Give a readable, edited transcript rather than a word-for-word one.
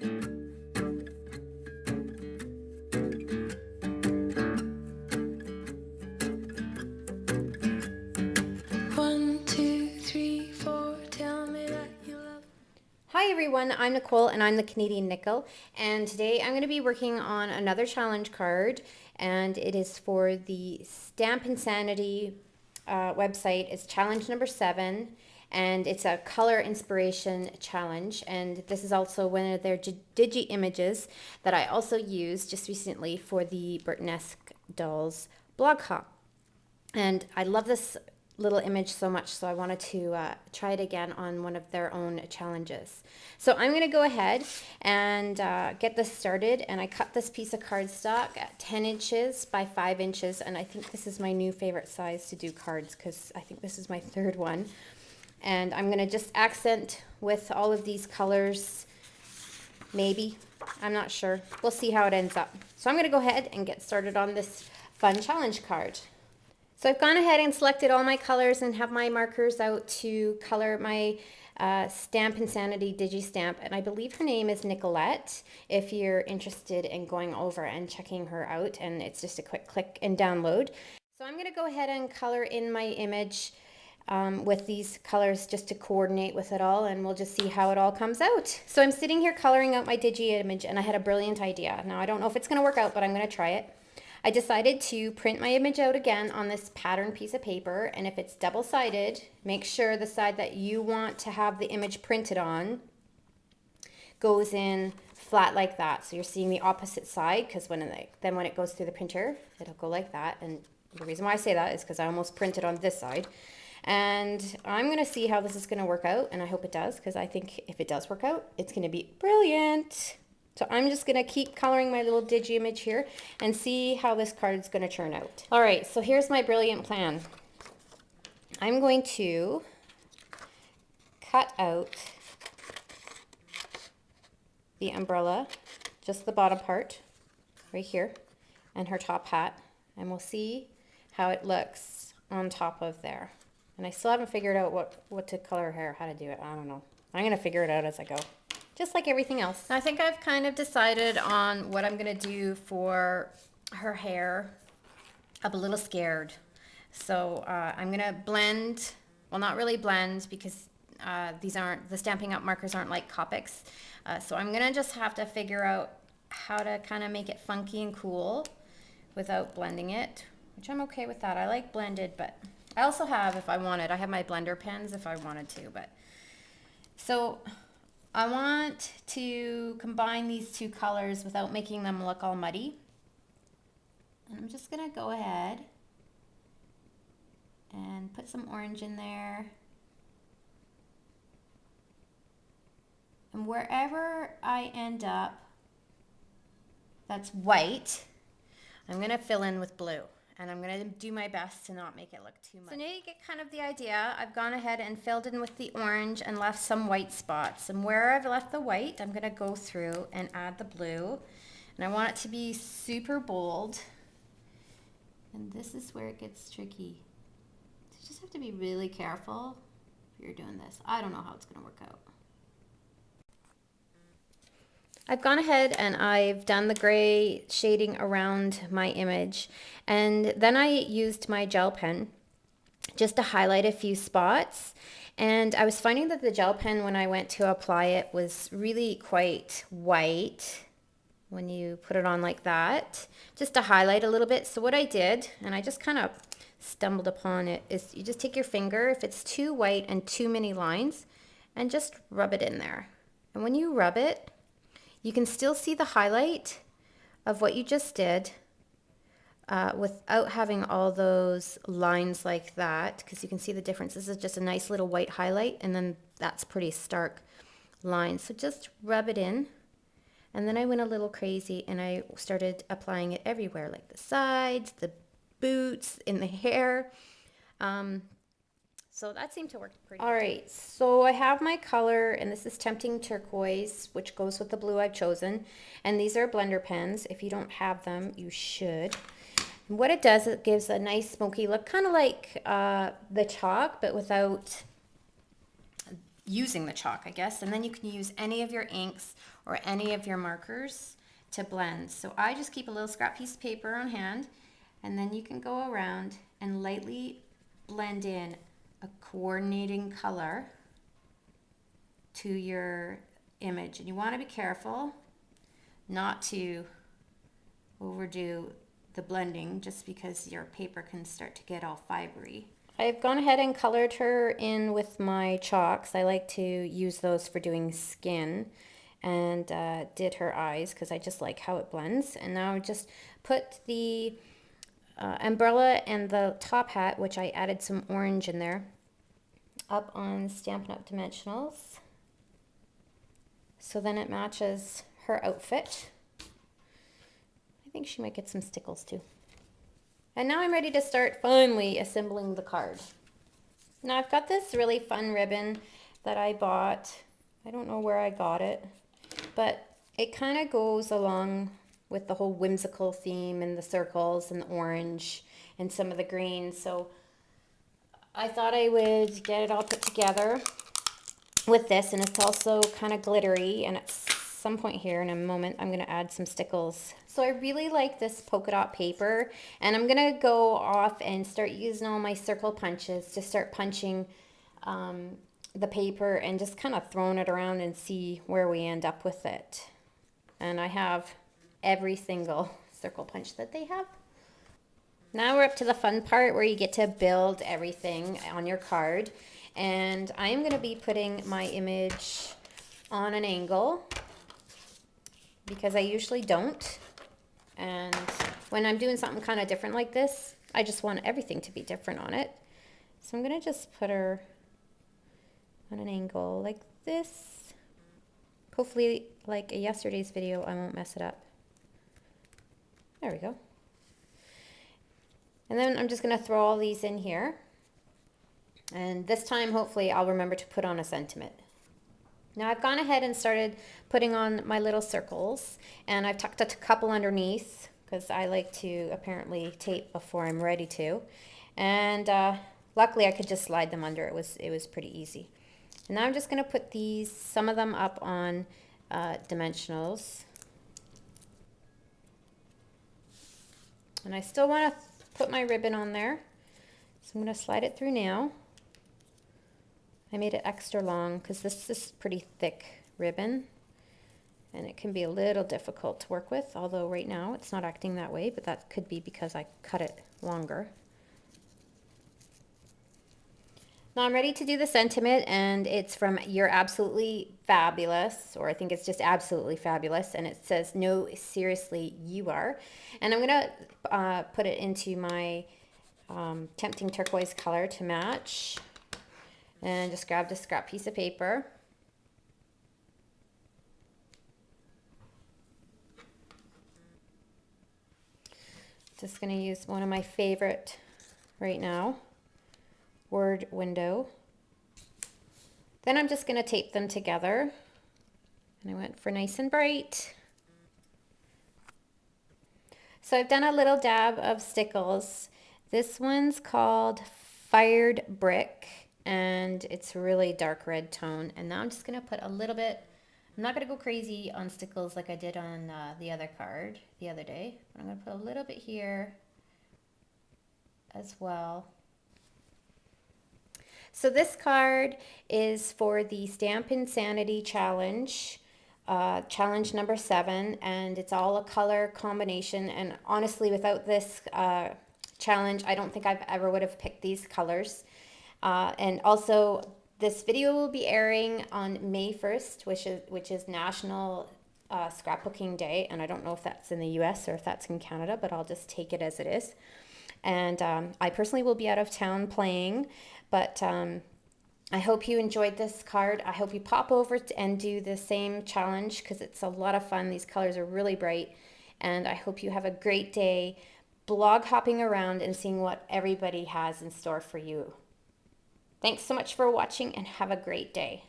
Hi everyone, I'm Nicole and I'm the Canadian Nickel, and today I'm going to be working on another challenge card, and it is for the Stamp Insanity website. It's challenge number 7, and it's a color inspiration challenge, and this is also one of their digi images that I also used just recently for the Burtonesque Dolls blog haul. And I love this little image so much, so I wanted to try it again on one of their own challenges. So I'm going to go ahead and get this started, and I cut this piece of cardstock at 10 inches by 5 inches, and I think this is my new favorite size to do cards because I think this is my 3rd one. And I'm going to just accent with all of these colors, maybe. I'm not sure. We'll see how it ends up. So I'm going to go ahead and get started on this fun challenge card. So I've gone ahead and selected all my colors and have my markers out to color my Stamp Insanity Digi stamp, and I believe her name is Nicolette if you're interested in going over and checking her out, and it's just a quick click and download. So I'm going to go ahead and color in my image with these colors just to coordinate with it all, and we'll just see how it all comes out. So I'm sitting here coloring out my Digi image, and I had a brilliant idea. Now I don't know if it's going to work out, but I'm going to try it. I decided to print my image out again on this pattern piece of paper, and if it's double-sided, make sure the side that you want to have the image printed on goes in flat like that. So you're seeing the opposite side, because when it goes through the printer, it'll go like that. And the reason why I say that is because I almost printed on this side. And I'm going to see how this is going to work out, and I hope it does, because I think if it does work out, it's going to be brilliant. So I'm just going to keep coloring my little Digi image here and see how this card is going to turn out. All right, so here's my brilliant plan. I'm going to cut out the umbrella, just the bottom part right here, and her top hat, and we'll see how it looks on top of there. And I still haven't figured out what to color her hair, how to do it. I don't know. I'm going to figure it out as I go, just like everything else. I think I've kind of decided on what I'm going to do for her hair. I'm a little scared. So I'm going to blend, well, not really blend, because the Stampin' Up markers aren't like Copics. So I'm going to just have to figure out how to kind of make it funky and cool without blending it, which I'm okay with that. I like blended, but I also have, if I wanted, I have my blender pens if I wanted to, but so I want to combine these two colors without making them look all muddy. And I'm just going to go ahead and put some orange in there. And wherever I end up that's white, I'm going to fill in with blue. And I'm going to do my best to not make it look too much. So now you get kind of the idea. I've gone ahead and filled in with the orange and left some white spots. And where I've left the white, I'm going to go through and add the blue. And I want it to be super bold. And this is where it gets tricky. So you just have to be really careful if you're doing this. I don't know how it's going to work out. I've gone ahead and I've done the gray shading around my image, and then I used my gel pen just to highlight a few spots. And I was finding that the gel pen, when I went to apply it, was really quite white when you put it on like that, just to highlight a little bit. So what I did, and I just kind of stumbled upon it, is you just take your finger, if it's too white and too many lines, and just rub it in there. And when you rub it, you can still see the highlight of what you just did without having all those lines like that, because you can see the difference. This is just a nice little white highlight, and then that's pretty stark lines. So just rub it in. And then I went a little crazy and I started applying it everywhere, like the sides, the boots, in the hair. So that seemed to work pretty good. All right, so I have my color, and this is Tempting Turquoise, which goes with the blue I've chosen. And these are blender pens. If you don't have them, you should. And what it does, it gives a nice smoky look, kind of like the chalk, but without using the chalk, I guess. And then you can use any of your inks or any of your markers to blend. So I just keep a little scrap piece of paper on hand, and then you can go around and lightly blend in a coordinating color to your image. And you want to be careful not to overdo the blending, just because your paper can start to get all fibery. I've gone ahead and colored her in with my chalks. I like to use those for doing skin, and did her eyes because I just like how it blends. And now I just put the umbrella and the top hat, which I added some orange in there, up on Stampin' Up! Dimensionals. So then it matches her outfit. I think she might get some stickles too. And now I'm ready to start finally assembling the card. Now I've got this really fun ribbon that I bought. I don't know where I got it, but it kind of goes along with the whole whimsical theme and the circles and the orange and some of the green. So I thought I would get it all put together with this, and it's also kind of glittery, and at some point here in a moment I'm going to add some stickles. So I really like this polka dot paper, and I'm going to go off and start using all my circle punches to start punching the paper and just kind of throwing it around and see where we end up with it. And I have every single circle punch that they have. Now we're up to the fun part where you get to build everything on your card. And I'm going to be putting my image on an angle because I usually don't. And when I'm doing something kind of different like this, I just want everything to be different on it. So I'm going to just put her on an angle like this. Hopefully, like yesterday's video, I won't mess it up. There we go. And then I'm just going to throw all these in here. And this time, hopefully, I'll remember to put on a sentiment. Now I've gone ahead and started putting on my little circles, and I've tucked a couple underneath because I like to apparently tape before I'm ready to. And luckily, I could just slide them under. It was pretty easy. And now I'm just going to put some of them up on dimensionals. And I still want to put my ribbon on there, so I'm going to slide it through now. I made it extra long because this is pretty thick ribbon, and it can be a little difficult to work with, although right now it's not acting that way, but that could be because I cut it longer. Now I'm ready to do the sentiment, and it's from You're Absolutely Fabulous, or I think it's just Absolutely Fabulous, and it says, No, seriously, you are. And I'm going to put it into my Tempting Turquoise color to match, and just grabbed a scrap piece of paper. Just going to use one of my favorite right now, word window. Then I'm just going to tape them together, and I went for nice and bright. So I've done a little dab of stickles. This one's called Fired Brick, and it's really dark red tone. And now I'm just going to put a little bit. I'm not going to go crazy on stickles like I did on the other card the other day, but I'm going to put a little bit here as well. So this card is for the Stamp Insanity Challenge, challenge number 7, and it's all a color combination. And honestly, without this challenge, I don't think I've ever would have picked these colors. And also, this video will be airing on May 1st, which is National Scrapbooking Day, and I don't know if that's in the US or if that's in Canada, but I'll just take it as it is. And I personally will be out of town playing, but I hope you enjoyed this card. I hope you pop over and do the same challenge because it's a lot of fun. These colors are really bright, and I hope you have a great day blog hopping around and seeing what everybody has in store for you. Thanks so much for watching, and have a great day.